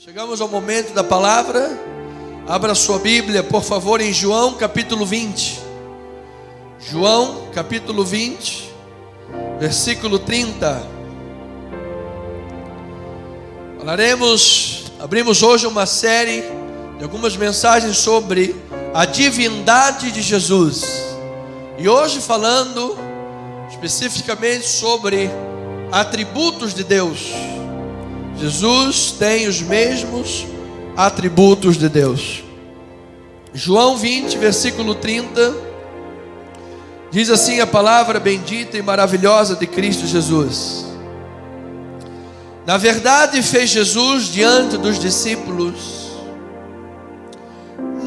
Chegamos ao momento da palavra. Abra sua Bíblia, por favor, em João capítulo 20. João capítulo 20, versículo 30. Abrimos hoje uma série de algumas mensagens sobre a divindade de Jesus. E hoje falando especificamente sobre atributos de Deus. Jesus tem os mesmos atributos de Deus. João 20, versículo 30, diz assim a palavra bendita e maravilhosa de Cristo Jesus. Na verdade, fez Jesus diante dos discípulos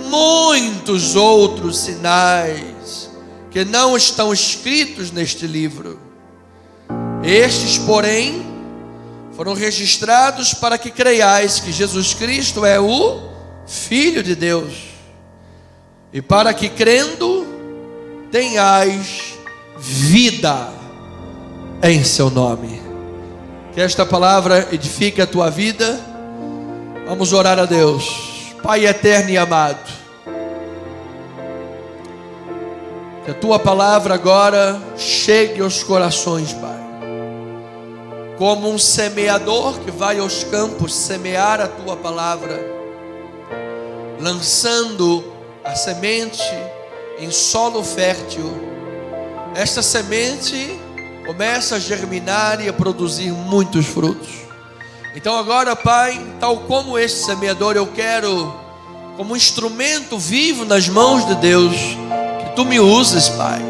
muitos outros sinais que não estão escritos neste livro. Estes, porém, foram registrados para que creiais que Jesus Cristo é o Filho de Deus, e para que crendo tenhais vida em seu nome. Que esta palavra edifique a tua vida. Vamos orar a Deus. Pai eterno e amado, que a tua palavra agora chegue aos corações, Pai. Como um semeador que vai aos campos semear a tua palavra, lançando a semente em solo fértil. Esta semente começa a germinar e a produzir muitos frutos. Então agora, Pai, tal como este semeador, eu quero, como instrumento vivo nas mãos de Deus, que tu me uses, Pai.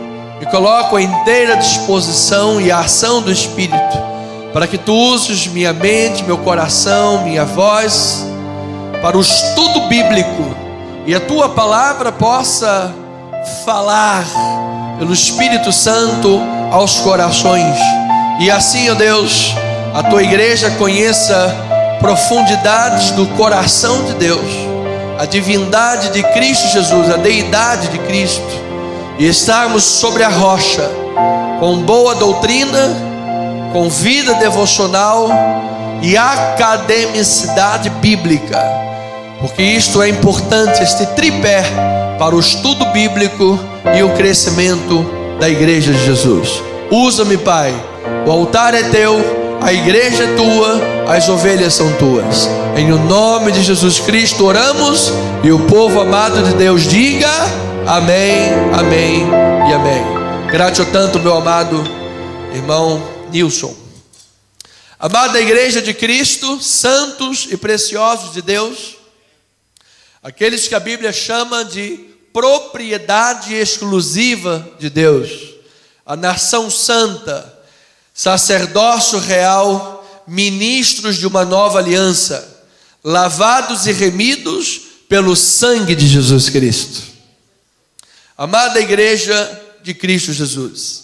Me coloco à inteira disposição e à ação do Espírito, para que tu uses minha mente, meu coração, minha voz, para o estudo bíblico, e a tua palavra possa falar pelo Espírito Santo aos corações. E assim, ó Deus, a tua igreja conheça profundidades do coração de Deus, a divindade de Cristo Jesus, a deidade de Cristo, e estarmos sobre a rocha, com boa doutrina, com vida devocional e academicidade bíblica, porque isto é importante, este tripé, para o estudo bíblico e o crescimento da igreja de Jesus. Usa-me, Pai, o altar é teu, a igreja é tua, as ovelhas são tuas. Em o nome de Jesus Cristo oramos, e o povo amado de Deus diga amém, amém e amém. Grato tanto, meu amado irmão Nilson. Amada igreja de Cristo, santos e preciosos de Deus, aqueles que a Bíblia chama de propriedade exclusiva de Deus, a nação santa, sacerdócio real, ministros de uma nova aliança, lavados e remidos pelo sangue de Jesus Cristo. Amada igreja de Cristo Jesus,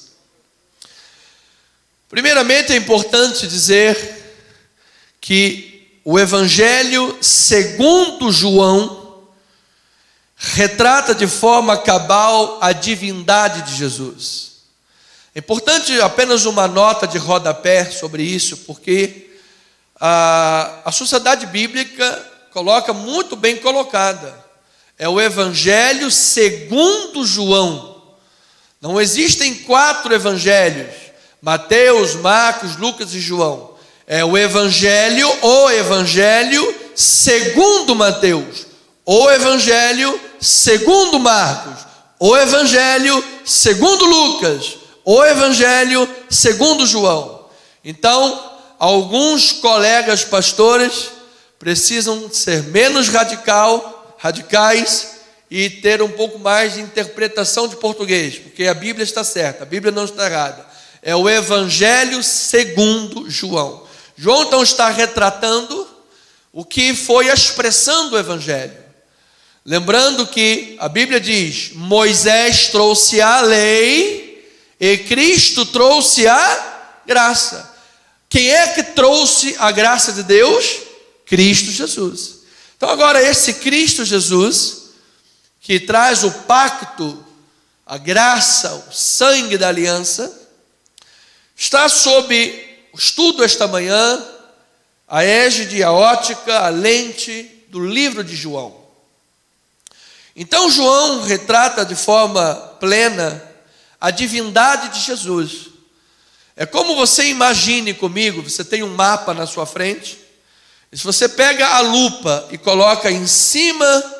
primeiramente é importante dizer que o Evangelho segundo João retrata de forma cabal a divindade de Jesus. É importante apenas uma nota de rodapé sobre isso, porque a sociedade bíblica coloca muito bem colocada. É o Evangelho segundo João. Não existem 4 evangelhos: Mateus, Marcos, Lucas e João. É o Evangelho segundo Mateus, o Evangelho segundo Marcos, o Evangelho segundo Lucas, o Evangelho segundo João. Então, alguns colegas pastores precisam ser menos radicais e ter um pouco mais de interpretação de português, porque a Bíblia está certa, a Bíblia não está errada. É o Evangelho segundo João. João então está retratando o que foi a expressão do Evangelho. Lembrando que a Bíblia diz: Moisés trouxe a lei e Cristo trouxe a graça. Quem é que trouxe a graça de Deus? Cristo Jesus. Então agora esse Cristo Jesus, que traz o pacto, a graça, o sangue da aliança, está sob o estudo esta manhã a égide, a ótica, a lente do livro de João. Então João retrata de forma plena a divindade de Jesus. É como você imagine comigo, você tem um mapa na sua frente, e se você pega a lupa e coloca em cima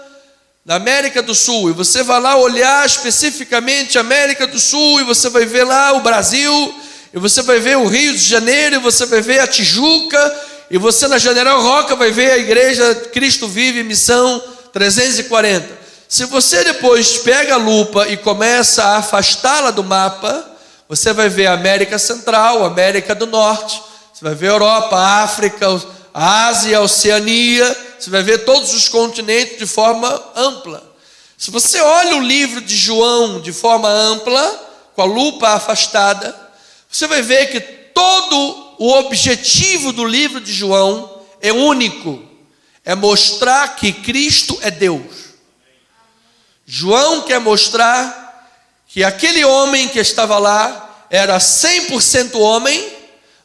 da América do Sul, e você vai lá olhar especificamente a América do Sul, e você vai ver lá o Brasil, e você vai ver o Rio de Janeiro, e você vai ver a Tijuca, e você na General Roca vai ver a igreja Cristo Vive Missão 340. Se você depois pega a lupa e começa a afastá-la do mapa, você vai ver a América Central, a América do Norte, você vai ver a Europa, a África, a Ásia, a Oceania, você vai ver todos os continentes de forma ampla. Se você olha o livro de João de forma ampla, com a lupa afastada, você vai ver que todo o objetivo do livro de João é único, é mostrar que Cristo é Deus. João quer mostrar que aquele homem que estava lá era 100% homem,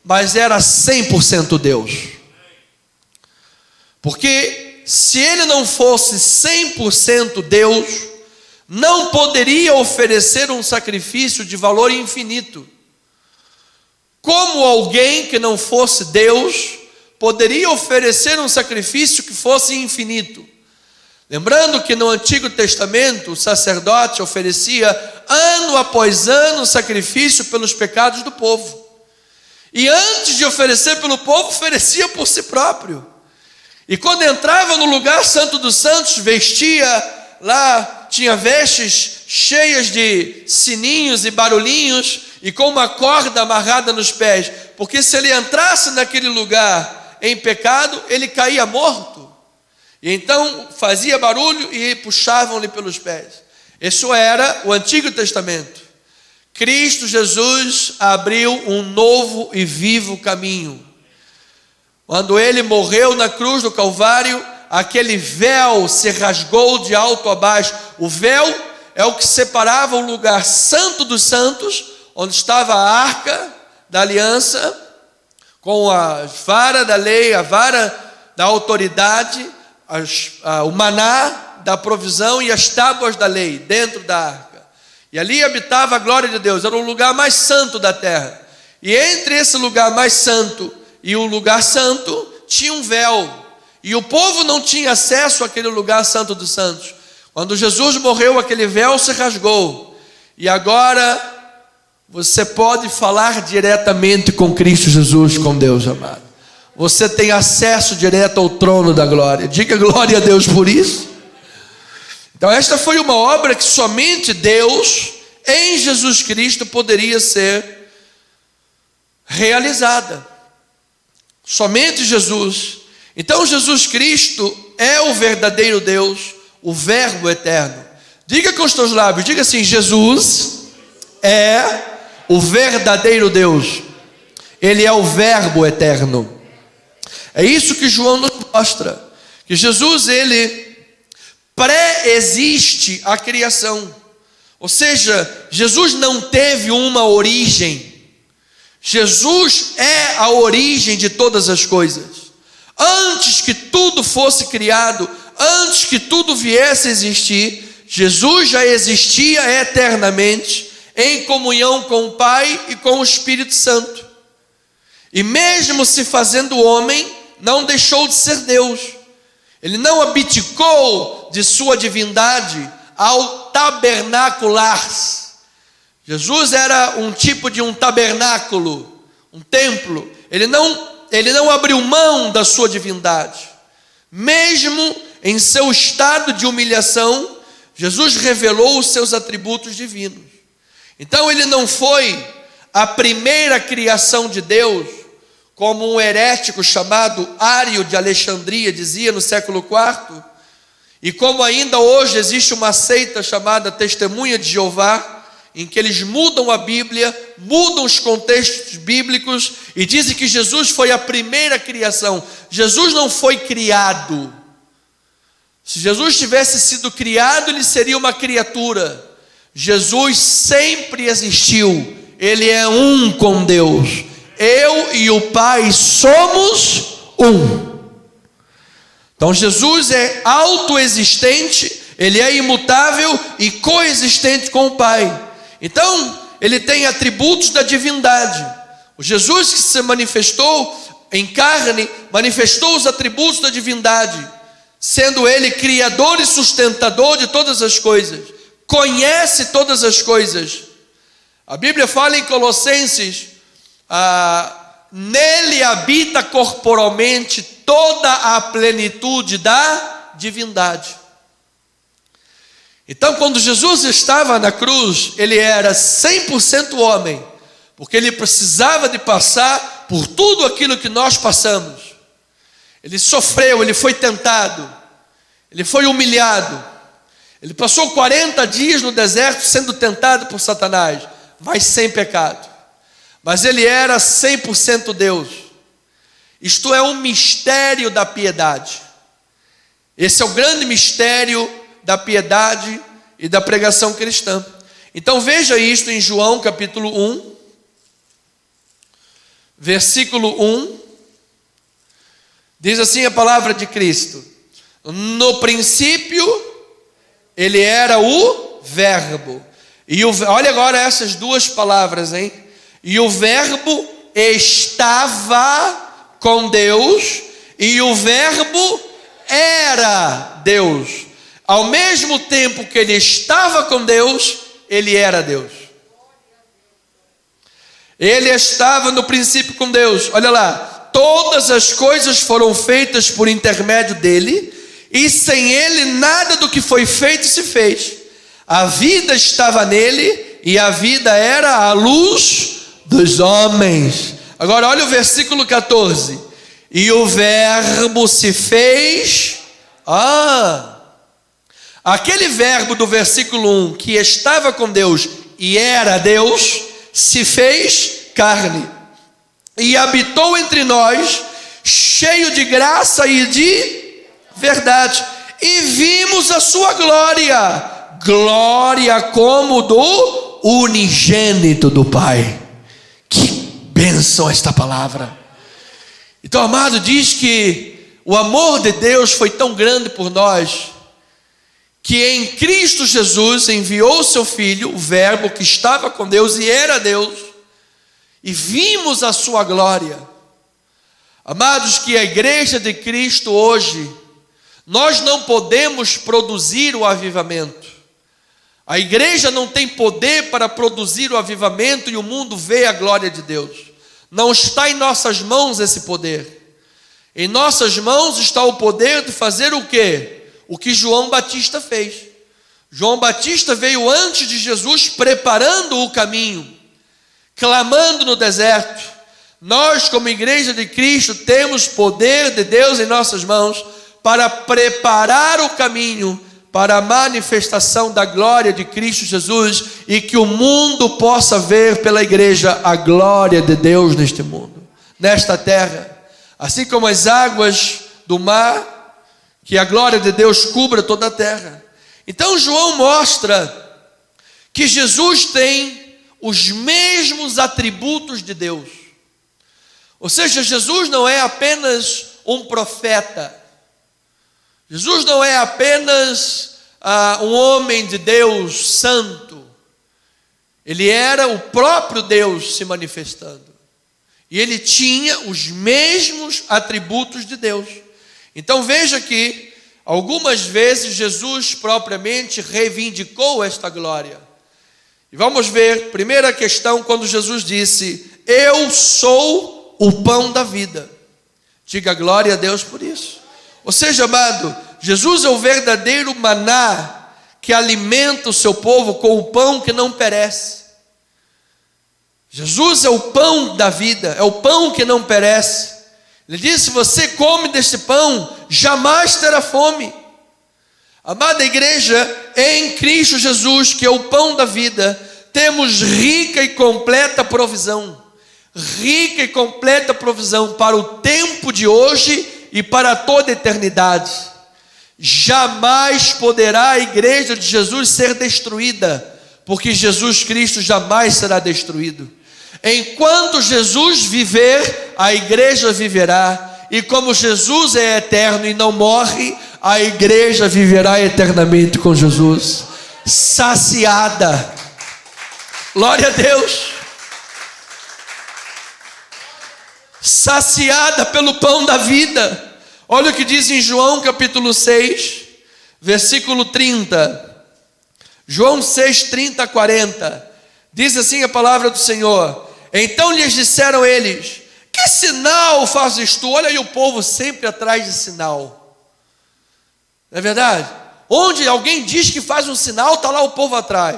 mas era 100% Deus. Porque se ele não fosse 100% Deus, não poderia oferecer um sacrifício de valor infinito. Como alguém que não fosse Deus poderia oferecer um sacrifício que fosse infinito? Lembrando que no Antigo Testamento o sacerdote oferecia ano após ano sacrifício pelos pecados do povo. E antes de oferecer pelo povo, oferecia por si próprio. E quando entrava no lugar santo dos santos, vestia lá, tinha vestes cheias de sininhos e barulhinhos, e com uma corda amarrada nos pés, porque se ele entrasse naquele lugar em pecado, ele caía morto. E então fazia barulho e puxavam-lhe pelos pés. Isso era o Antigo Testamento. Cristo Jesus abriu um novo e vivo caminho. Quando ele morreu na cruz do Calvário, aquele véu se rasgou de alto a baixo. O véu é o que separava o lugar santo dos santos, onde estava a arca da aliança, com a vara da lei, a vara da autoridade, o maná da provisão e as tábuas da lei dentro da arca. E ali habitava a glória de Deus, era o lugar mais santo da terra. E entre esse lugar mais santo e o lugar santo tinha um véu, e o povo não tinha acesso àquele lugar santo dos santos. Quando Jesus morreu, aquele véu se rasgou, e agora você pode falar diretamente com Cristo Jesus, com Deus amado. Você tem acesso direto ao trono da glória. Diga glória a Deus por isso. Então esta foi uma obra que somente Deus, em Jesus Cristo, poderia ser realizada. Somente Jesus. Então Jesus Cristo é o verdadeiro Deus, o Verbo eterno. Diga com os teus lábios, diga assim: Jesus é o verdadeiro Deus. Ele é o Verbo eterno. É isso que João nos mostra, que Jesus, ele pré-existe a criação. Ou seja, Jesus não teve uma origem. Jesus é a origem de todas as coisas. Antes que tudo fosse criado, antes que tudo viesse a existir, Jesus já existia eternamente, em comunhão com o Pai e com o Espírito Santo. E mesmo se fazendo homem, não deixou de ser Deus. Ele não abdicou de sua divindade ao tabernacular. Jesus era um tipo de um tabernáculo, um templo. Ele não abriu mão da sua divindade. Mesmo em seu estado de humilhação, Jesus revelou os seus atributos divinos. Então ele não foi a primeira criação de Deus, como um herético chamado Ário de Alexandria dizia no século IV, e como ainda hoje existe uma seita chamada Testemunha de Jeová, em que eles mudam a Bíblia, mudam os contextos bíblicos e dizem que Jesus foi a primeira criação. Jesus não foi criado. Se Jesus tivesse sido criado, ele seria uma criatura. Jesus sempre existiu. Ele é um com Deus. Eu e o Pai somos um. Então Jesus é autoexistente, ele é imutável e coexistente com o Pai. Então ele tem atributos da divindade. O Jesus que se manifestou em carne, manifestou os atributos da divindade, sendo ele criador e sustentador de todas as coisas, conhece todas as coisas. A Bíblia fala em Colossenses, nele habita corporalmente toda a plenitude da divindade. Então, quando Jesus estava na cruz, ele era 100% homem, porque ele precisava de passar por tudo aquilo que nós passamos. Ele sofreu, ele foi tentado, ele foi humilhado, ele passou 40 dias no deserto sendo tentado por Satanás, mas sem pecado. Mas ele era 100% Deus. Isto é um mistério da piedade. Esse é o grande mistério da piedade e da pregação cristã. Então veja isto em João capítulo 1, versículo 1. Diz assim a palavra de Cristo: no princípio ele era o verbo. Olha agora essas duas palavras, hein? E o verbo estava com Deus, e o verbo era Deus. Ao mesmo tempo que ele estava com Deus, ele era Deus. Ele estava no princípio com Deus. Olha lá, todas as coisas foram feitas por intermédio dele, e sem ele nada do que foi feito se fez. A vida estava nele, e a vida era a luz dos homens. Agora olha o versículo 14. E o verbo se fez. Aquele verbo do versículo 1, que estava com Deus e era Deus, se fez carne e habitou entre nós, cheio de graça e de verdade, e vimos a sua glória, glória como do unigênito do Pai. Que bênção esta palavra. Então, amado, diz que o amor de Deus foi tão grande por nós, que em Cristo Jesus enviou o seu Filho, o verbo que estava com Deus e era Deus, e vimos a sua glória. Amados, que a igreja de Cristo hoje, nós não podemos produzir o avivamento. A igreja não tem poder para produzir o avivamento e o mundo vê a glória de Deus. Não está em nossas mãos esse poder. Em nossas mãos está o poder de fazer o quê? O que João Batista fez. João Batista veio antes de Jesus preparando o caminho, clamando no deserto. Nós, como igreja de Cristo, temos poder de Deus em nossas mãos para preparar o caminho para a manifestação da glória de Cristo Jesus, e que o mundo possa ver pela igreja a glória de Deus neste mundo, nesta terra, assim como as águas do mar, que a glória de Deus cubra toda a terra. Então João mostra que Jesus tem os mesmos atributos de Deus. Ou seja, Jesus não é apenas um profeta, Jesus não é apenas um homem de Deus santo. Ele era o próprio Deus se manifestando, e ele tinha os mesmos atributos de Deus. Então veja que algumas vezes Jesus propriamente reivindicou esta glória. E vamos ver, primeira questão, quando Jesus disse: eu sou o pão da vida. Diga glória a Deus por isso. Ou seja, amado, Jesus é o verdadeiro maná que alimenta o seu povo com o pão que não perece. Jesus é o pão da vida, é o pão que não perece. Ele disse: você come desse pão, jamais terá fome. Amada igreja, em Cristo Jesus, que é o pão da vida, temos rica e completa provisão. Rica e completa provisão para o tempo de hoje e para toda a eternidade. Jamais poderá a igreja de Jesus ser destruída, porque Jesus Cristo jamais será destruído. Enquanto Jesus viver, a igreja viverá, e como Jesus é eterno e não morre, a igreja viverá eternamente com Jesus, saciada. Glória a Deus. Saciada pelo pão da vida. Olha o que diz em João capítulo 6, versículo 30. João 6, 30 a 40. Diz assim a palavra do Senhor: então lhes disseram eles: que sinal fazes tu? Olha aí o povo sempre atrás de sinal. Não é verdade? Onde alguém diz que faz um sinal, está lá o povo atrás.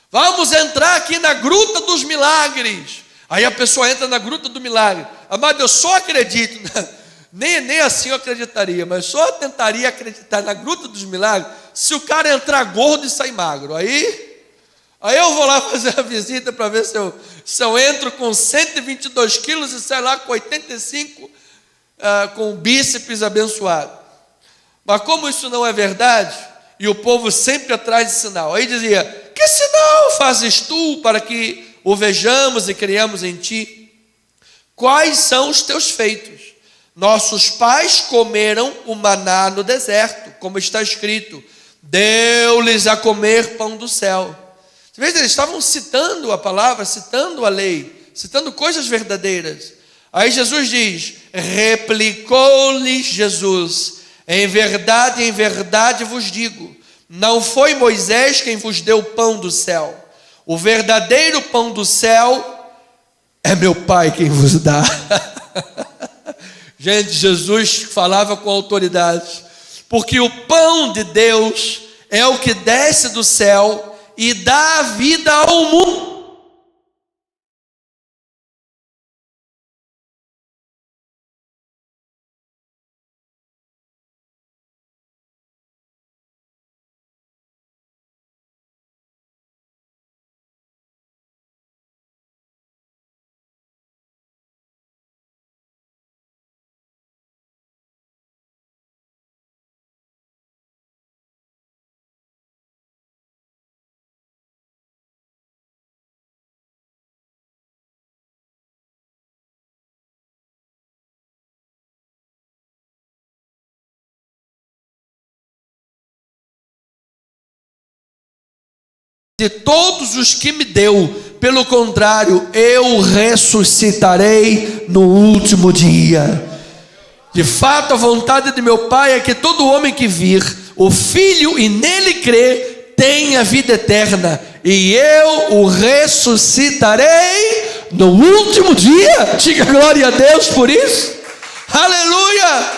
Vamos entrar aqui na gruta dos milagres. Aí a pessoa entra na gruta do milagre. Amado, eu só acredito, nem assim eu acreditaria, mas só tentaria acreditar na gruta dos milagres se o cara entrar gordo e sair magro. Aí eu vou lá fazer a visita para ver se eu entro com 122 quilos e saio lá com 85, com o bíceps abençoado. Mas como isso não é verdade, e o povo sempre atrás de sinal, aí dizia: que sinal fazes tu para que o vejamos e criamos em ti? Quais são os teus feitos? Nossos pais comeram o maná no deserto, como está escrito: deu-lhes a comer pão do céu. Às vezes eles estavam citando a palavra, citando a lei, citando coisas verdadeiras. Aí Jesus diz: replicou-lhes Jesus: em verdade vos digo, não foi Moisés quem vos deu o pão do céu. O verdadeiro pão do céu é meu Pai quem vos dá. Gente, Jesus falava com autoridade, porque o pão de Deus é o que desce do céu e dá a vida ao mundo. De todos os que me deu, pelo contrário, eu ressuscitarei no último dia. De fato, a vontade de meu Pai é que todo homem que vir o Filho e nele crê, tenha vida eterna, e eu o ressuscitarei no último dia. Diga glória a Deus por isso. Aleluia!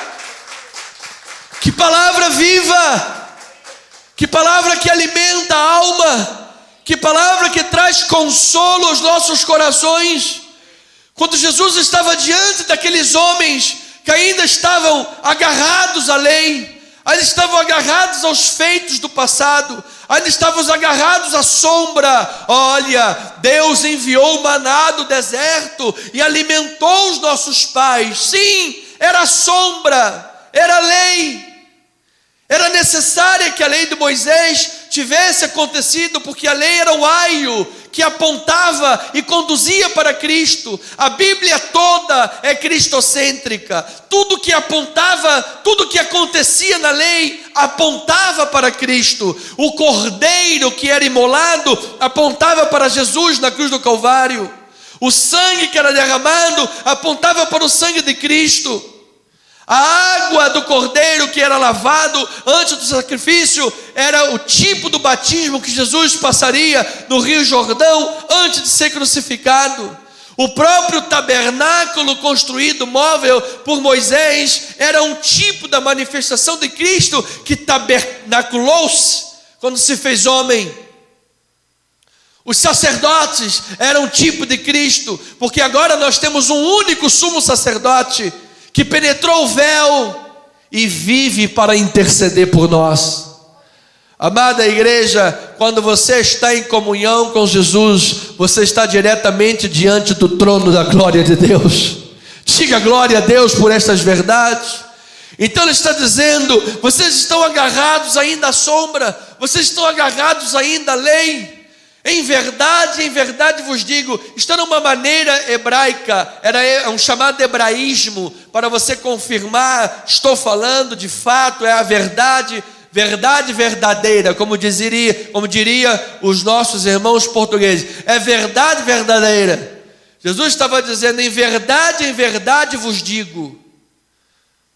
Que palavra viva! Que palavra que alimenta a alma! Que palavra que traz consolo aos nossos corações. Quando Jesus estava diante daqueles homens que ainda estavam agarrados à lei, ainda estavam agarrados aos feitos do passado, ainda estavam agarrados à sombra. Olha, Deus enviou o maná do deserto e alimentou os nossos pais. Sim, era sombra, era lei. Era necessária que a lei de Moisés tivesse acontecido, porque a lei era o aio que apontava e conduzia para Cristo. A Bíblia toda é cristocêntrica. Tudo que apontava, tudo que acontecia na lei apontava para Cristo. O cordeiro que era imolado apontava para Jesus na cruz do Calvário. O sangue que era derramado apontava para o sangue de Cristo. A água do cordeiro que era lavado antes do sacrifício era o tipo do batismo que Jesus passaria no Rio Jordão antes de ser crucificado. O próprio tabernáculo construído, móvel por Moisés, era um tipo da manifestação de Cristo que tabernaculou-se quando se fez homem. Os sacerdotes eram um tipo de Cristo, porque agora nós temos um único sumo sacerdote que penetrou o véu e vive para interceder por nós. Amada igreja, quando você está em comunhão com Jesus, você está diretamente diante do trono da glória de Deus. Diga glória a Deus por estas verdades. Então ele está dizendo: vocês estão agarrados ainda à sombra, vocês estão agarrados ainda à lei. Em verdade vos digo. Está numa maneira hebraica, era um chamado hebraísmo, para você confirmar, estou falando de fato, é a verdade verdadeira, como diria os nossos irmãos portugueses, é verdade verdadeira. Jesus estava dizendo, em verdade vos digo.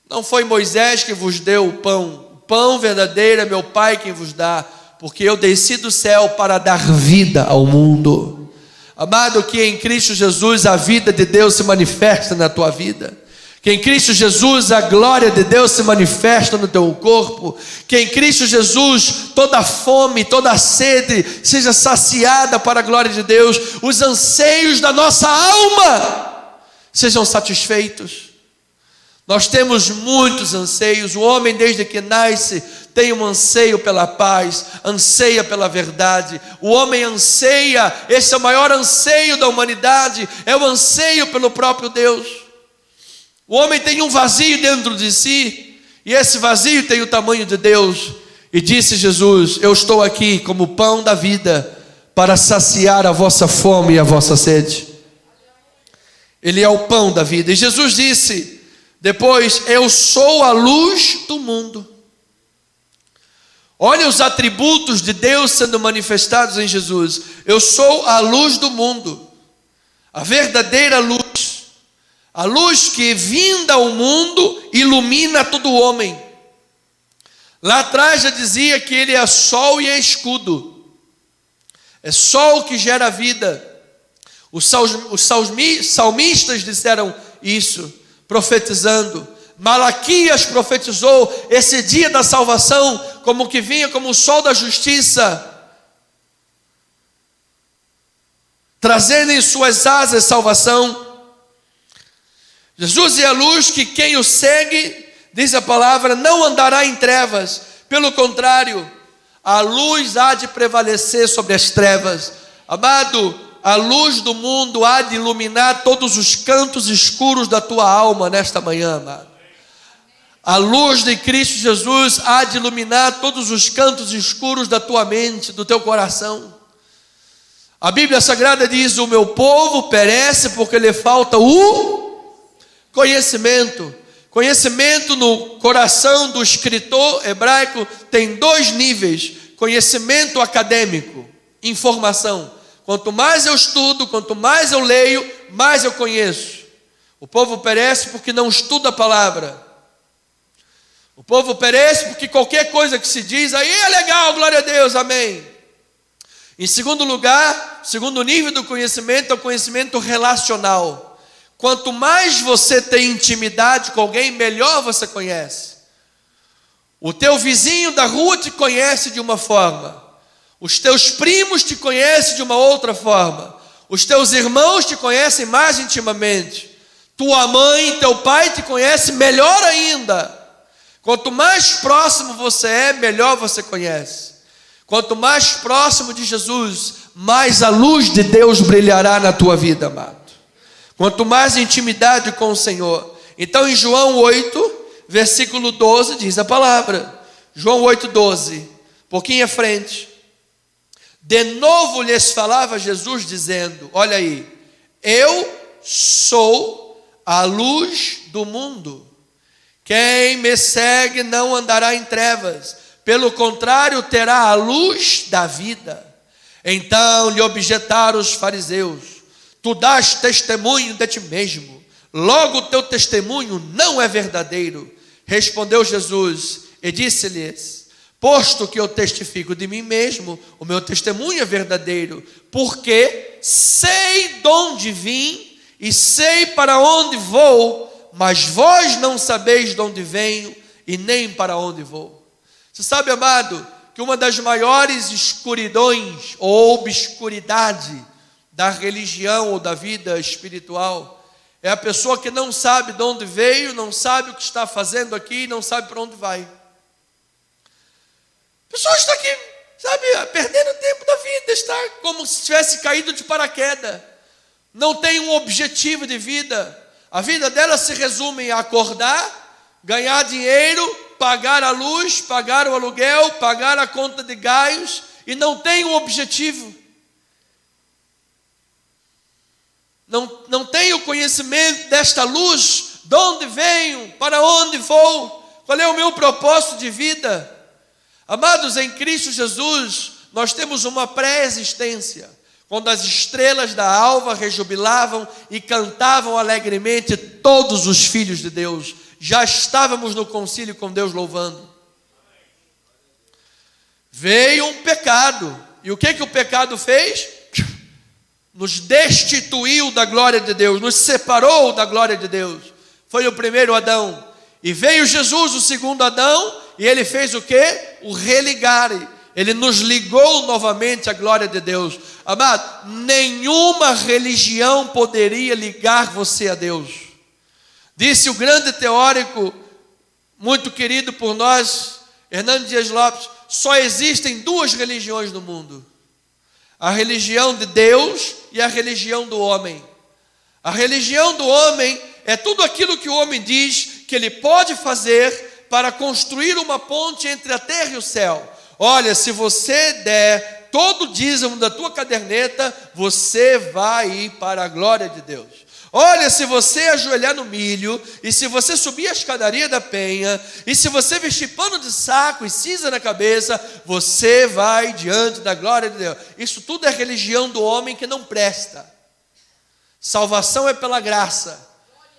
Não foi Moisés que vos deu o pão verdadeiro é meu Pai quem vos dá, porque eu desci do céu para dar vida ao mundo. Amado, que em Cristo Jesus a vida de Deus se manifesta na tua vida, que em Cristo Jesus a glória de Deus se manifesta no teu corpo, que em Cristo Jesus toda fome, toda sede seja saciada para a glória de Deus, os anseios da nossa alma sejam satisfeitos. Nós temos muitos anseios. O homem desde que nasce tem um anseio pela paz, anseia pela verdade. O homem anseia, esse é o maior anseio da humanidade, é o anseio pelo próprio Deus. O homem tem um vazio dentro de si, e esse vazio tem o tamanho de Deus. E disse Jesus, eu estou aqui como pão da vida, para saciar a vossa fome e a vossa sede. Ele é o pão da vida. E Jesus disse depois, eu sou a luz do mundo. Olha os atributos de Deus sendo manifestados em Jesus. Eu sou a luz do mundo, a verdadeira luz, a luz que vinda ao mundo ilumina todo homem. Lá atrás já dizia que ele é sol e é escudo, é sol que gera vida. Os salmistas disseram isso, profetizando. Malaquias profetizou esse dia da salvação como que vinha como o sol da justiça, trazendo em suas asas salvação. Jesus é a luz que quem o segue, diz a palavra, não andará em trevas. Pelo contrário, a luz há de prevalecer sobre as trevas. Amado, a luz do mundo há de iluminar todos os cantos escuros da tua alma nesta manhã, amado. A luz de Cristo Jesus há de iluminar todos os cantos escuros da tua mente, do teu coração. A Bíblia Sagrada diz, o meu povo perece porque lhe falta o conhecimento. Conhecimento no coração do escritor hebraico tem dois níveis. Conhecimento acadêmico, informação. Quanto mais eu estudo, quanto mais eu leio, mais eu conheço. O povo perece porque não estuda a palavra. O povo perece porque qualquer coisa que se diz, aí é legal, glória a Deus, amém. Em segundo lugar, segundo nível do conhecimento, é o conhecimento relacional. Quanto mais você tem intimidade com alguém, melhor você conhece. O teu vizinho da rua te conhece de uma forma, os teus primos te conhecem de uma outra forma, os teus irmãos te conhecem mais intimamente, tua mãe, teu pai te conhecem melhor ainda. Quanto mais próximo você é, melhor você conhece. Quanto mais próximo de Jesus, mais a luz de Deus brilhará na tua vida, amado. Quanto mais intimidade com o Senhor. Então em João 8, versículo 12, diz a palavra. João 8, 12, pouquinho à frente. De novo lhes falava Jesus dizendo, olha aí, eu sou a luz do mundo. Quem me segue não andará em trevas, pelo contrário, terá a luz da vida. Então lhe objetaram os fariseus, tu dás testemunho de ti mesmo, logo o teu testemunho não é verdadeiro. Respondeu Jesus e disse-lhes, posto que eu testifico de mim mesmo, o meu testemunho é verdadeiro, porque sei de onde vim e sei para onde vou, mas vós não sabeis de onde venho e nem para onde vou. Você sabe, amado, que uma das maiores escuridões ou obscuridade da religião ou da vida espiritual é a pessoa que não sabe de onde veio, não sabe o que está fazendo aqui, não sabe para onde vai. A pessoa está aqui, sabe, perdendo tempo da vida, está como se tivesse caído de paraquedas, não tem um objetivo de vida. A vida dela se resume em acordar, ganhar dinheiro, pagar a luz, pagar o aluguel, pagar a conta de gás, e não tem um objetivo. não tenho conhecimento desta luz, de onde venho, para onde vou, qual é o meu propósito de vida. Amados, em Cristo Jesus, nós temos uma pré-existência. Quando as estrelas da alva rejubilavam e cantavam alegremente, todos os filhos de Deus, já estávamos no concílio com Deus louvando. Veio um pecado, e o que o pecado fez? Nos destituiu da glória de Deus, nos separou da glória de Deus. Foi o primeiro Adão. E veio Jesus, o segundo Adão, e ele fez o quê? O religare. Ele nos ligou novamente à glória de Deus. Amado, nenhuma religião poderia ligar você a Deus. Disse o grande teórico, muito querido por nós, Hernando Dias Lopes, só existem duas religiões no mundo: a religião de Deus e a religião do homem. A religião do homem é tudo aquilo que o homem diz que ele pode fazer para construir uma ponte entre a terra e o céu. Olha, se você der todo o dízimo da tua caderneta, você vai ir para a glória de Deus. Olha, se você ajoelhar no milho, e se você subir a escadaria da penha, e se você vestir pano de saco e cinza na cabeça, você vai diante da glória de Deus. Isso tudo é religião do homem que não presta. Salvação é pela graça.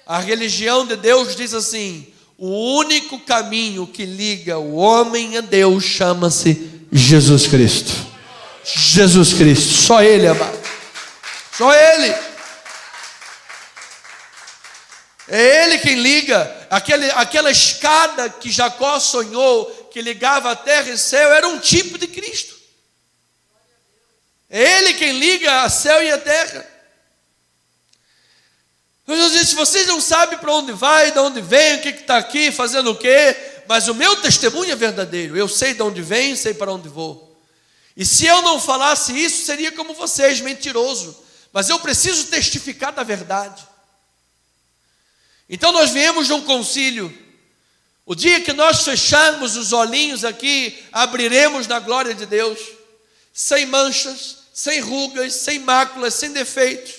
A religião de Deus diz assim: o único caminho que liga o homem a Deus chama-se Jesus Cristo. Jesus Cristo, só Ele, amado. Só Ele. É Ele quem liga. Aquela escada que Jacó sonhou, que ligava a terra e céu, era um tipo de Cristo. É Ele quem liga a céu e a terra. Jesus disse: vocês não sabem para onde vai, de onde vem, o que está aqui, fazendo o quê, mas o meu testemunho é verdadeiro. Eu sei de onde venho, sei para onde vou. E se eu não falasse isso, seria como vocês, mentiroso. Mas eu preciso testificar da verdade. Então nós viemos de um concílio. O dia que nós fecharmos os olhinhos aqui, abriremos na glória de Deus, sem manchas, sem rugas, sem máculas, sem defeitos.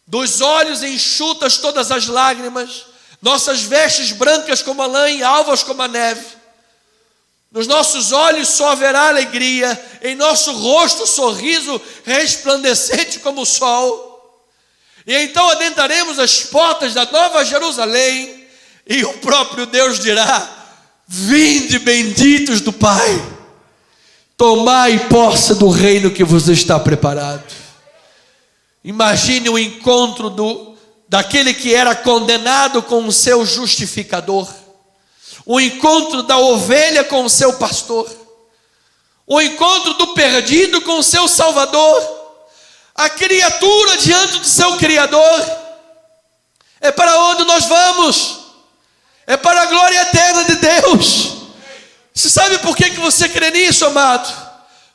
Dos olhos enxutas todas as lágrimas, nossas vestes brancas como a lã e alvas como a neve. Nos nossos olhos só haverá alegria, em nosso rosto sorriso resplandecente como o sol. E então adentraremos as portas da Nova Jerusalém, e o próprio Deus dirá: vinde benditos do Pai, tomai posse do reino que vos está preparado. Imagine o encontro daquele que era condenado com o seu justificador, o encontro da ovelha com o seu pastor, o encontro do perdido com o seu salvador, a criatura diante do seu Criador. É para onde nós vamos, é para a glória eterna de Deus. Você sabe por que você crê nisso, amado?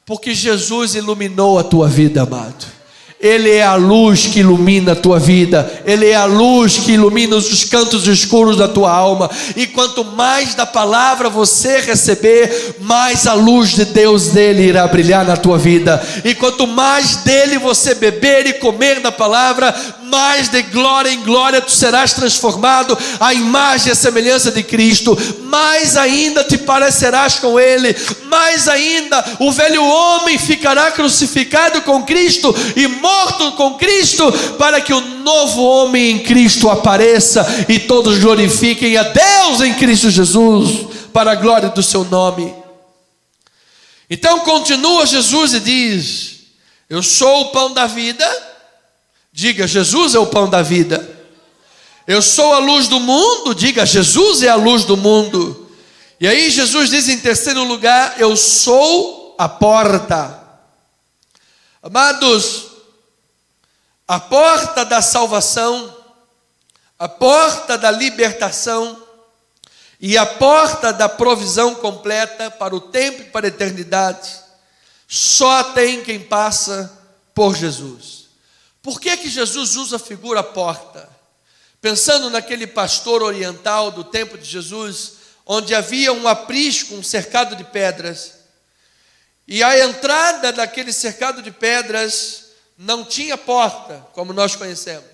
Porque Jesus iluminou a tua vida, amado. Ele é a luz que ilumina a tua vida. Ele é a luz que ilumina os cantos escuros da tua alma. E quanto mais da palavra você receber, mais a luz de Deus dele irá brilhar na tua vida. E quanto mais dele você beber e comer da palavra, mais de glória em glória tu serás transformado à imagem e à semelhança de Cristo. Mais ainda te parecerás com ele. Mais ainda o velho homem ficará crucificado com Cristo e morto com Cristo, para que o novo homem em Cristo apareça e todos glorifiquem a Deus em Cristo Jesus, para a glória do seu nome. Então continua Jesus e diz: eu sou o pão da vida. Diga: Jesus é o pão da vida. Eu sou a luz do mundo. Diga: Jesus é a luz do mundo. E aí Jesus diz em terceiro lugar: eu sou a porta. Amados, a porta da salvação, a porta da libertação e a porta da provisão completa para o tempo e para a eternidade, só tem quem passa por Jesus. Por que Jesus usa a figura porta? Pensando naquele pastor oriental do tempo de Jesus, onde havia um aprisco, um cercado de pedras, e a entrada daquele cercado de pedras não tinha porta, como nós conhecemos.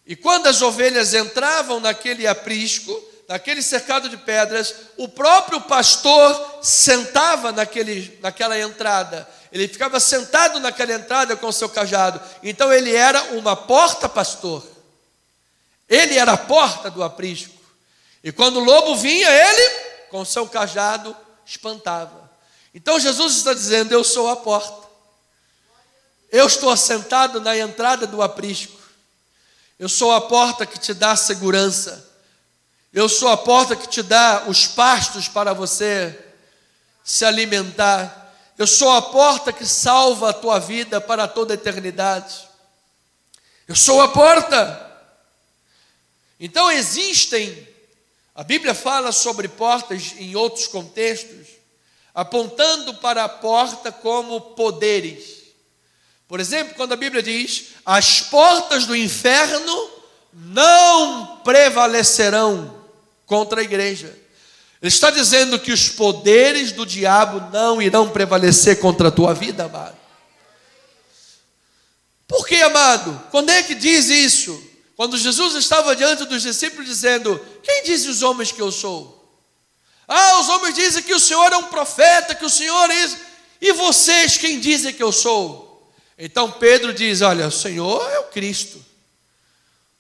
E quando as ovelhas entravam naquele aprisco, naquele cercado de pedras, o próprio pastor sentava naquela entrada. Ele ficava sentado naquela entrada com o seu cajado. Então ele era uma porta-pastor. Ele era a porta do aprisco. E quando o lobo vinha, ele, com o seu cajado, espantava. Então Jesus está dizendo: eu sou a porta. Eu estou assentado na entrada do aprisco. Eu sou a porta que te dá segurança. Eu sou a porta que te dá os pastos para você se alimentar. Eu sou a porta que salva a tua vida para toda a eternidade. Eu sou a porta. Então a Bíblia fala sobre portas em outros contextos, apontando para a porta como poderes. Por exemplo, quando a Bíblia diz: as portas do inferno não prevalecerão contra a igreja. Ele está dizendo que os poderes do diabo não irão prevalecer contra a tua vida, amado. Por que, amado? Quando é que diz isso? Quando Jesus estava diante dos discípulos dizendo: quem dizem os homens que eu sou? Os homens dizem que o Senhor é um profeta, que o Senhor é isso. E vocês, quem dizem que eu sou? Então Pedro diz: olha, o Senhor é o Cristo,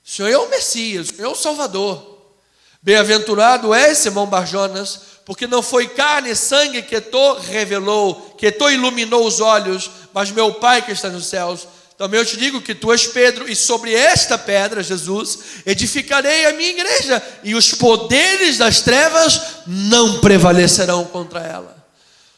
o Senhor é o Messias, o Senhor é o Salvador. Bem-aventurado és, Simão Barjonas, porque não foi carne e sangue que te revelou, que te iluminou os olhos, mas meu Pai que está nos céus. Também eu te digo que tu és Pedro, e sobre esta pedra, Jesus, edificarei a minha igreja, e os poderes das trevas não prevalecerão contra ela.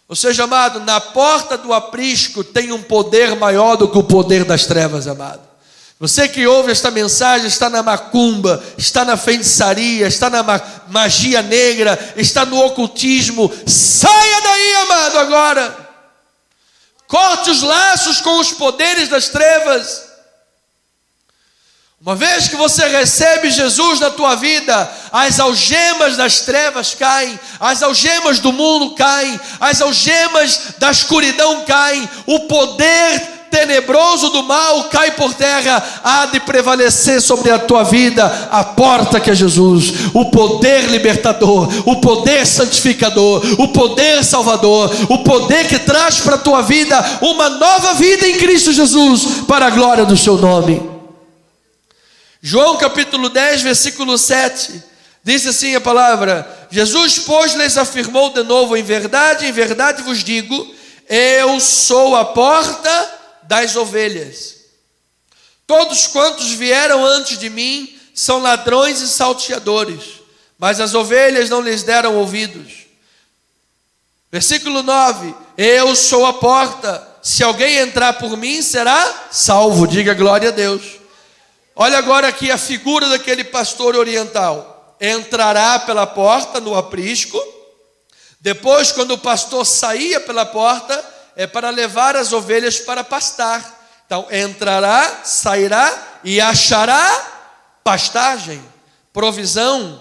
Ou seja, amado, na porta do aprisco tem um poder maior do que o poder das trevas, amado. Você que ouve esta mensagem está na macumba, está na feitiçaria, está na magia negra, está no ocultismo. Saia daí, amado, agora. Corte os laços com os poderes das trevas. Uma vez que você recebe Jesus na tua vida, as algemas das trevas caem, as algemas do mundo caem, as algemas da escuridão caem, o poder tenebroso do mal cai por terra. Há de prevalecer sobre a tua vida a porta que é Jesus, o poder libertador, o poder santificador, o poder salvador, o poder que traz para a tua vida uma nova vida em Cristo Jesus, para a glória do seu nome. João capítulo 10, versículo 7, diz assim a palavra: Jesus, pois, lhes afirmou de novo: em verdade vos digo, eu sou a porta das ovelhas. Todos quantos vieram antes de mim são ladrões e salteadores, mas as ovelhas não lhes deram ouvidos. Versículo 9: eu sou a porta, se alguém entrar por mim será salvo. Diga glória a Deus. Olha agora aqui a figura daquele pastor oriental. Entrará pela porta no aprisco. Depois, quando o pastor saía pela porta, é para levar as ovelhas para pastar. Então entrará, sairá e achará pastagem, provisão.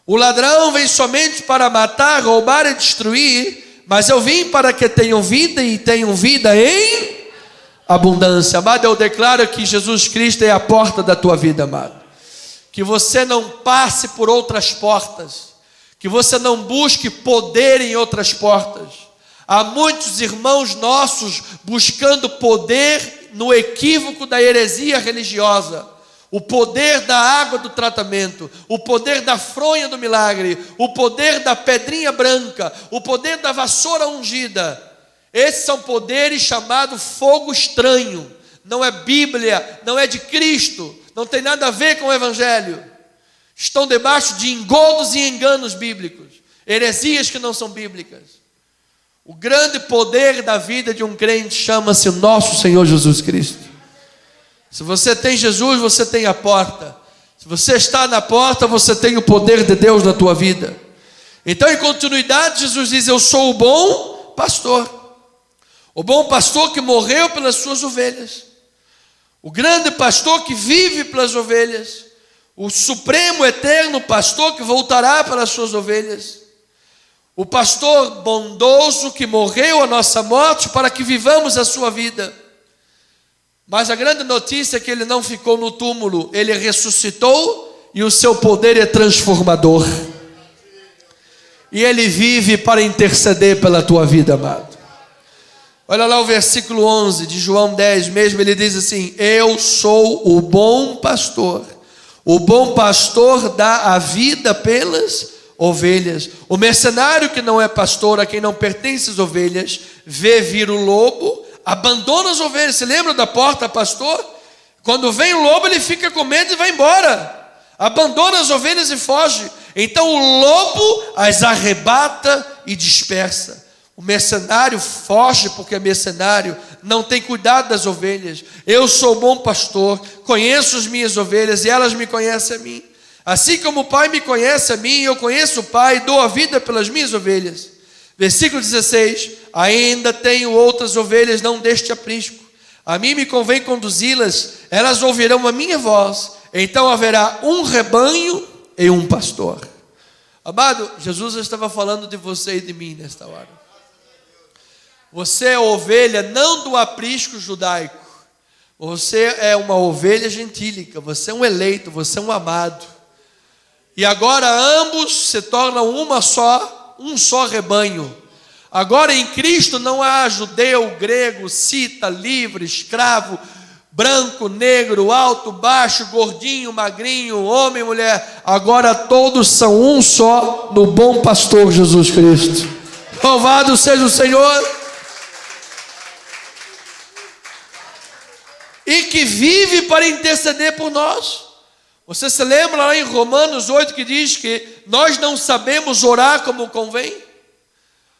O ladrão vem somente para matar, roubar e destruir, mas eu vim para que tenham vida e tenham vida em abundância. Amado, eu declaro que Jesus Cristo é a porta da tua vida, amado. Que você não passe por outras portas, que você não busque poder em outras portas. Há muitos irmãos nossos buscando poder no equívoco da heresia religiosa. O poder da água do tratamento, o poder da fronha do milagre, o poder da pedrinha branca, o poder da vassoura ungida. Esses são poderes chamados fogo estranho. Não é Bíblia, não é de Cristo, não tem nada a ver com o Evangelho. Estão debaixo de engodos e enganos bíblicos, heresias que não são bíblicas. O grande poder da vida de um crente chama-se o nosso Senhor Jesus Cristo. Se você tem Jesus, você tem a porta. Se você está na porta, você tem o poder de Deus na tua vida. Então, em continuidade, Jesus diz: eu sou o bom pastor. O bom pastor que morreu pelas suas ovelhas. O grande pastor que vive pelas ovelhas. O supremo eterno pastor que voltará para as suas ovelhas. O pastor bondoso que morreu a nossa morte para que vivamos a sua vida. Mas a grande notícia é que ele não ficou no túmulo, ele ressuscitou e o seu poder é transformador. E ele vive para interceder pela tua vida, amado. Olha lá o versículo 11 de João 10 mesmo, ele diz assim: eu sou o bom pastor. O bom pastor dá a vida pelas ovelhas. O mercenário que não é pastor, a quem não pertence as ovelhas, vê vir o lobo, abandona as ovelhas. Você lembra da porta, pastor? Quando vem o lobo, ele fica com medo e vai embora. Abandona as ovelhas e foge. Então o lobo as arrebata e dispersa. O mercenário foge porque é mercenário, não tem cuidado das ovelhas. Eu sou bom pastor, conheço as minhas ovelhas e elas me conhecem a mim. Assim como o Pai me conhece a mim, eu conheço o Pai e dou a vida pelas minhas ovelhas. Versículo 16: ainda tenho outras ovelhas, não deste aprisco. A mim me convém conduzi-las, elas ouvirão a minha voz. Então haverá um rebanho e um pastor. Amado, Jesus estava falando de você e de mim nesta hora. Você é ovelha não do aprisco judaico. Você é uma ovelha gentílica, você é um eleito, você é um amado. E agora ambos se tornam um só rebanho. Agora em Cristo não há judeu, grego, cita, livre, escravo, branco, negro, alto, baixo, gordinho, magrinho, homem, mulher. Agora todos são um só no bom pastor Jesus Cristo. Louvado seja o Senhor. E que vive para interceder por nós. Você se lembra lá em Romanos 8 que diz que nós não sabemos orar como convém,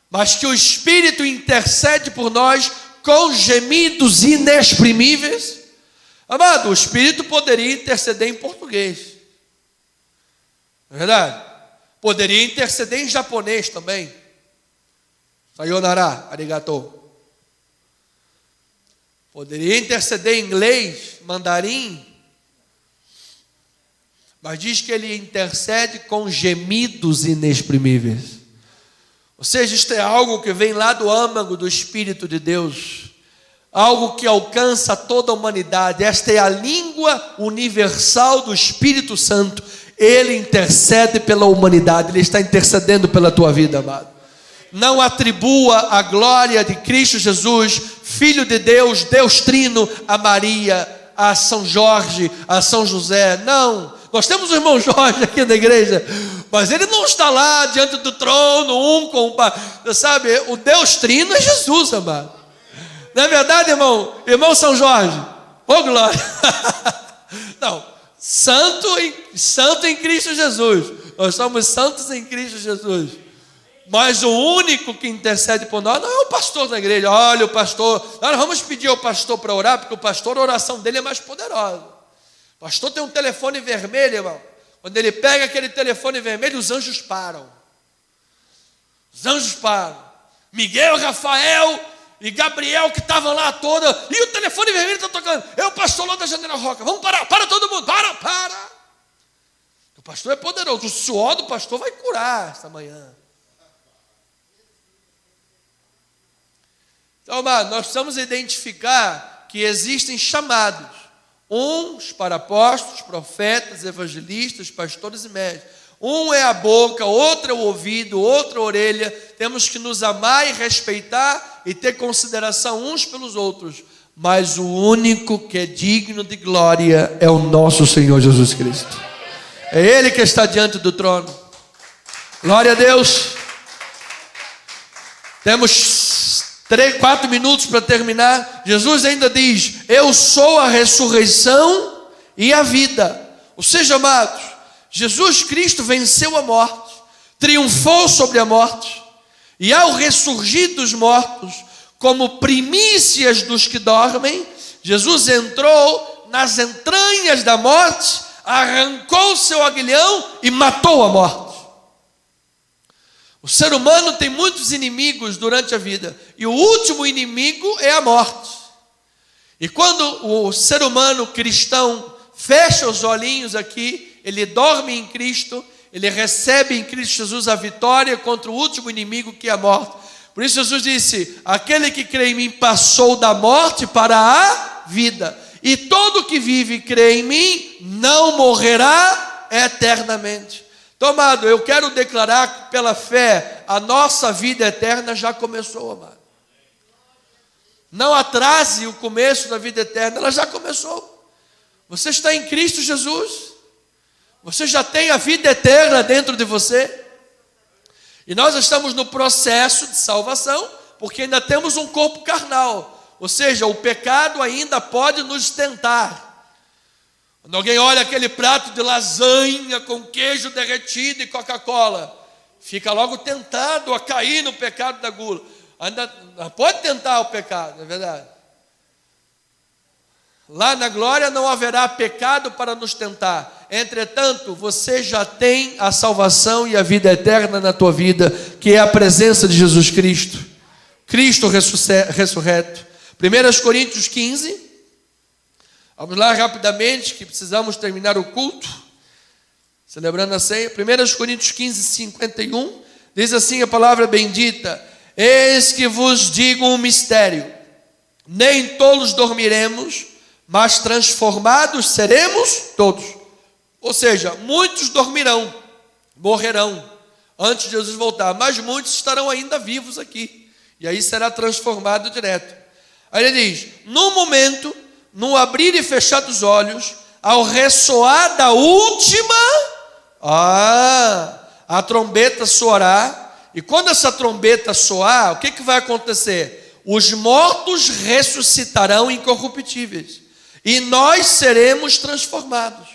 mas que o Espírito intercede por nós com gemidos inexprimíveis? Amado, o Espírito poderia interceder em português, não é verdade? Poderia interceder em japonês também. Sayonara, arigato. Poderia interceder em inglês, mandarim, mas diz que ele intercede com gemidos inexprimíveis. Ou seja, isto é algo que vem lá do âmago do Espírito de Deus, algo que alcança toda a humanidade. Esta é a língua universal do Espírito Santo. Ele intercede pela humanidade, ele está intercedendo pela tua vida, amado. Não atribua a glória de Cristo Jesus, Filho de Deus, Deus Trino, a Maria, a São Jorge, a São José. Não, nós temos o irmão Jorge aqui na igreja, mas ele não está lá diante do trono, sabe? O Deus Trino é Jesus, amado. Não é verdade, irmão? Irmão São Jorge, ô glória. Não, santo em Cristo Jesus. Nós somos santos em Cristo Jesus. Mas o único que intercede por nós não é o pastor da igreja. Olha, o pastor, nós vamos pedir ao pastor para orar, porque o pastor, a oração dele é mais poderosa. O pastor tem um telefone vermelho, irmão. Quando ele pega aquele telefone vermelho, os anjos param. Os anjos param. Miguel, Rafael e Gabriel, que estavam lá toda, e o telefone vermelho está tocando. É o pastor lá da Janela Roca. Vamos parar, para todo mundo, para. O pastor é poderoso. O suor do pastor vai curar esta manhã. Então, amado, nós precisamos identificar que existem chamados, uns para apóstolos, profetas, evangelistas, pastores e médicos. Um é a boca, outro é o ouvido, outro a orelha. Temos que nos amar e respeitar e ter consideração uns pelos outros. Mas o único que é digno de glória é o nosso Senhor Jesus Cristo. É Ele que está diante do trono. Glória a Deus. Temos 4 minutos para terminar. Jesus ainda diz: eu sou a ressurreição e a vida. Ou seja, amados, Jesus Cristo venceu a morte, triunfou sobre a morte, e ao ressurgir dos mortos, como primícias dos que dormem, Jesus entrou nas entranhas da morte, arrancou o seu aguilhão e matou a morte. O ser humano tem muitos inimigos durante a vida, e o último inimigo é a morte. E quando o ser humano cristão fecha os olhinhos aqui, ele dorme em Cristo, ele recebe em Cristo Jesus a vitória contra o último inimigo, que é a morte. Por isso Jesus disse: aquele que crê em mim passou da morte para a vida. E todo que vive e crê em mim não morrerá eternamente. Então, amado, eu quero declarar que pela fé a nossa vida eterna já começou, amado. Não atrase o começo da vida eterna, ela já começou. Você está em Cristo Jesus. Você já tem a vida eterna dentro de você. E nós estamos no processo de salvação, porque ainda temos um corpo carnal. Ou seja, o pecado ainda pode nos tentar. Quando alguém olha aquele prato de lasanha com queijo derretido e Coca-Cola, fica logo tentado a cair no pecado da gula. Ainda pode tentar o pecado, não é verdade? Lá na glória não haverá pecado para nos tentar. Entretanto, você já tem a salvação e a vida eterna na tua vida, que é a presença de Jesus Cristo. Cristo ressurreto. 1 Coríntios 15. Vamos lá rapidamente, que precisamos terminar o culto. Celebrando a ceia. 1 Coríntios 15, 51. Diz assim a palavra bendita: eis que vos digo um mistério. Nem todos dormiremos, mas transformados seremos todos. Ou seja, muitos dormirão, morrerão antes de Jesus voltar, mas muitos estarão ainda vivos aqui. E aí será transformado direto. Aí ele diz: no momento, no abrir e fechar dos olhos, ao ressoar da última, a trombeta soará. E quando essa trombeta soar, o que vai acontecer? Os mortos ressuscitarão incorruptíveis, e nós seremos transformados.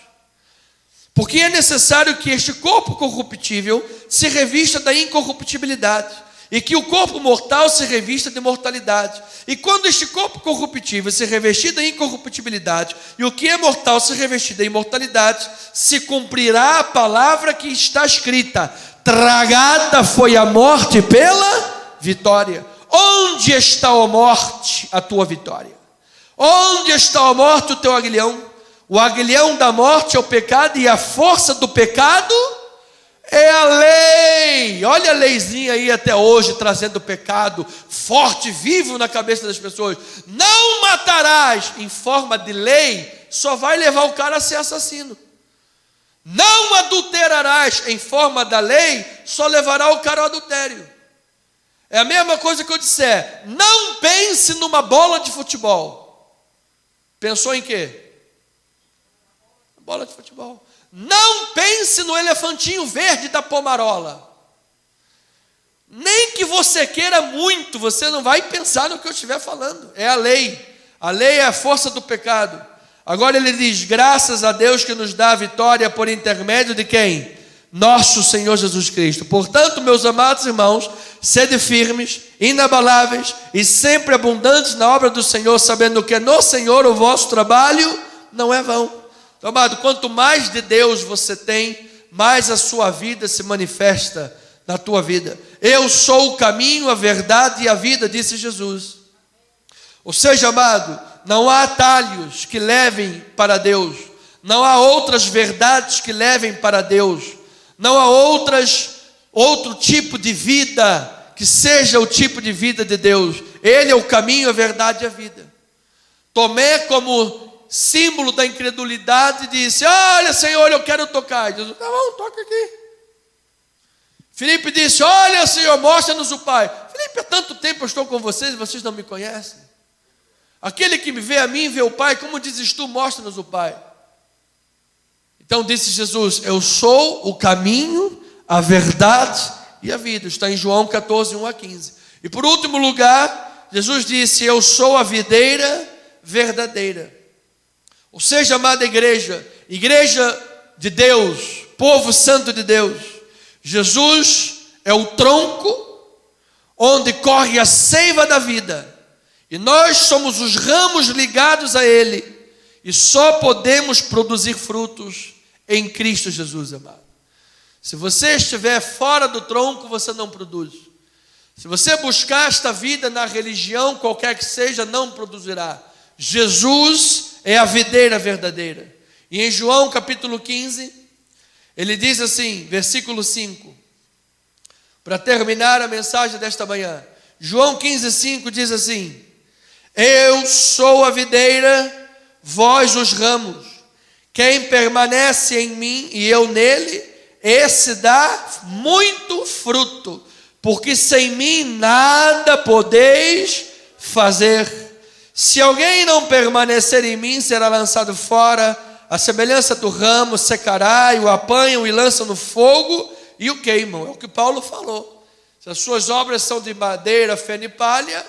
Porque é necessário que este corpo corruptível se revista da incorruptibilidade, e que o corpo mortal se revista de mortalidade. E quando este corpo corruptível se revestir da incorruptibilidade, e o que é mortal se revestir da imortalidade, se cumprirá a palavra que está escrita: tragada foi a morte pela vitória. Onde está, ó morte, a tua vitória? Onde está, ó morte, o teu aguilhão? O aguilhão da morte é o pecado, e a força do pecado é a lei. Olha a leizinha aí até hoje, trazendo o pecado forte, vivo na cabeça das pessoas. Não matarás, em forma de lei, só vai levar o cara a ser assassino. Não adulterarás, em forma da lei, só levará o cara ao adultério. É a mesma coisa que eu disser: não pense numa bola de futebol. Pensou em quê? Bola de futebol. Não pense no elefantinho verde da pomarola. Nem que você queira muito, você não vai pensar no que eu estiver falando. É a lei. A lei é a força do pecado. Agora ele diz: graças a Deus que nos dá a vitória por intermédio de quem? Nosso Senhor Jesus Cristo. Portanto, meus amados irmãos, sede firmes, inabaláveis e sempre abundantes na obra do Senhor, sabendo que no Senhor o vosso trabalho não é vão. Então, amado, quanto mais de Deus você tem, mais a sua vida se manifesta na tua vida. Eu sou o caminho, a verdade e a vida, disse Jesus. Ou seja, amado, não há atalhos que levem para Deus. Não há outras verdades que levem para Deus. Não há outro tipo de vida que seja o tipo de vida de Deus. Ele é o caminho, a verdade e a vida. Tomé, como símbolo da incredulidade, disse: olha, Senhor, eu quero tocar. E Jesus: tá bom, toca aqui. Filipe disse: olha, Senhor, mostra-nos o Pai. Filipe, há tanto tempo eu estou com vocês e vocês não me conhecem. Aquele que me vê a mim, vê o Pai. Como dizes tu, mostra-nos o Pai. Então disse Jesus: eu sou o caminho, a verdade e a vida. Está em João 14, 1 a 15. E por último lugar, Jesus disse: eu sou a videira verdadeira. Ou seja, amada igreja de Deus, povo santo de Deus, Jesus é o tronco onde corre a seiva da vida, e nós somos os ramos ligados a Ele, e só podemos produzir frutos em Cristo Jesus, amado. Se você estiver fora do tronco, você não produz. Se você buscar esta vida na religião, qualquer que seja, não produzirá. Jesus é a videira verdadeira. E em João capítulo 15, ele diz assim, versículo 5, para terminar a mensagem desta manhã. João 15, 5 diz assim: Eu sou a videira, vós os ramos. Quem permanece em mim e eu nele, esse dá muito fruto, porque sem mim nada podeis fazer. Se alguém não permanecer em mim, será lançado fora, a semelhança do ramo, secará, e o apanham e lançam no fogo e o queimam. É o que Paulo falou. Se as suas obras são de madeira, feno e palha,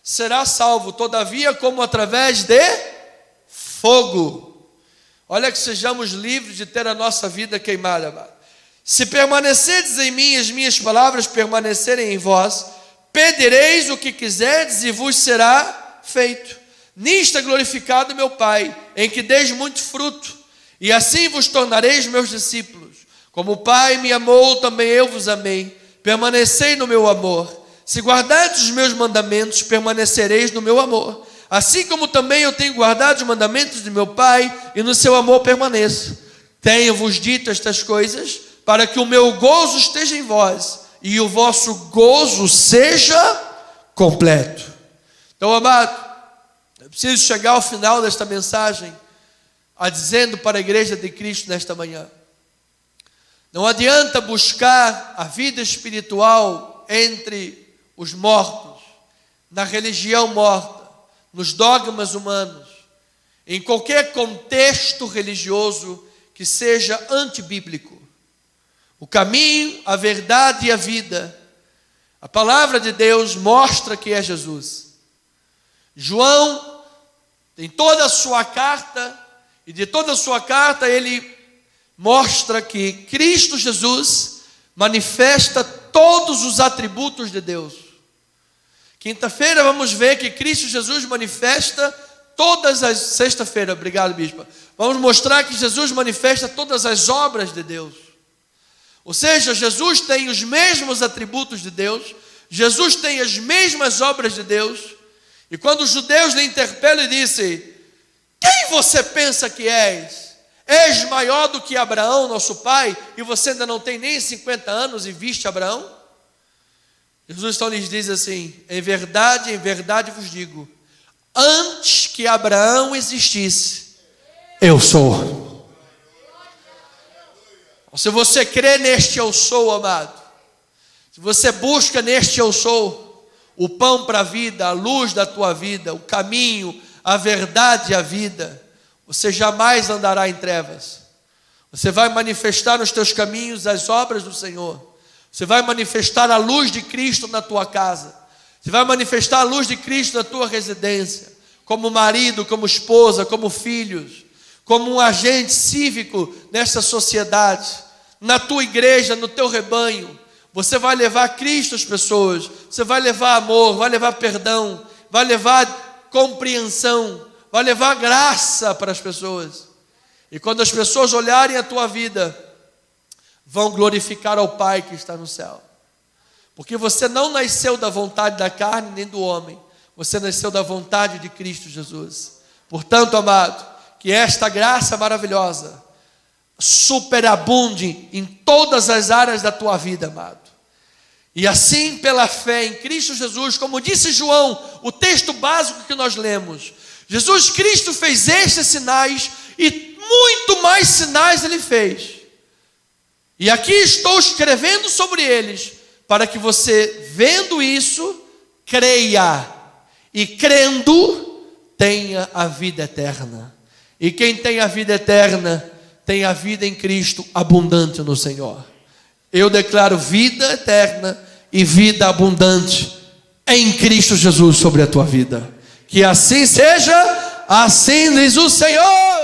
será salvo, todavia como através de fogo. Olha que sejamos livres de ter a nossa vida queimada, amado. Se permanecerdes em mim, as minhas palavras permanecerem em vós, pedireis o que quiserdes e vos será feito. Nisto é glorificado meu Pai, em que deis muito fruto, e assim vos tornareis meus discípulos. Como o Pai me amou, também eu vos amei. Permanecei no meu amor. Se guardardes os meus mandamentos, permanecereis no meu amor. Assim como também eu tenho guardado os mandamentos de meu Pai, e no seu amor permaneço. Tenho-vos dito estas coisas, para que o meu gozo esteja em vós, e o vosso gozo seja completo. Então, amado, eu preciso chegar ao final desta mensagem, dizendo para a igreja de Cristo nesta manhã: não adianta buscar a vida espiritual entre os mortos, na religião morta, nos dogmas humanos, em qualquer contexto religioso que seja antibíblico. O caminho, a verdade e a vida, a palavra de Deus mostra que é Jesus. João, em toda a sua carta, e de toda a sua carta ele mostra que Cristo Jesus manifesta todos os atributos de Deus. Quinta-feira vamos ver que Cristo Jesus manifesta todas as... Sexta-feira, obrigado, bispa. Vamos mostrar que Jesus manifesta todas as obras de Deus. Ou seja, Jesus tem os mesmos atributos de Deus, Jesus tem as mesmas obras de Deus. E quando os judeus lhe interpelam e dizem: quem você pensa que és? És maior do que Abraão, nosso pai, e você ainda não tem nem 50 anos e viste Abraão? Jesus então lhes diz assim: em verdade vos digo, antes que Abraão existisse, eu sou. Se você crê neste eu sou, amado, se você busca neste eu sou, o pão para a vida, a luz da tua vida, o caminho, a verdade e a vida, você jamais andará em trevas. Você vai manifestar nos teus caminhos as obras do Senhor. Você vai manifestar a luz de Cristo na tua casa. Você vai manifestar a luz de Cristo na tua residência, como marido, como esposa, como filhos, como um agente cívico nessa sociedade, na tua igreja, no teu rebanho. Você vai levar Cristo às pessoas, você vai levar amor, vai levar perdão, vai levar compreensão, vai levar graça para as pessoas. E quando as pessoas olharem a tua vida, vão glorificar ao Pai que está no céu. Porque você não nasceu da vontade da carne nem do homem, você nasceu da vontade de Cristo Jesus. Portanto, amado, que esta graça maravilhosa superabunde em todas as áreas da tua vida, amado. E assim, pela fé em Cristo Jesus, como disse João, o texto básico que nós lemos, Jesus Cristo fez estes sinais e muito mais sinais ele fez. E aqui estou escrevendo sobre eles, para que você, vendo isso, creia, e crendo, tenha a vida eterna. E quem tem a vida eterna, tem a vida em Cristo abundante no Senhor. Eu declaro vida eterna e vida abundante em Cristo Jesus sobre a tua vida. Que assim seja, assim diz o Senhor.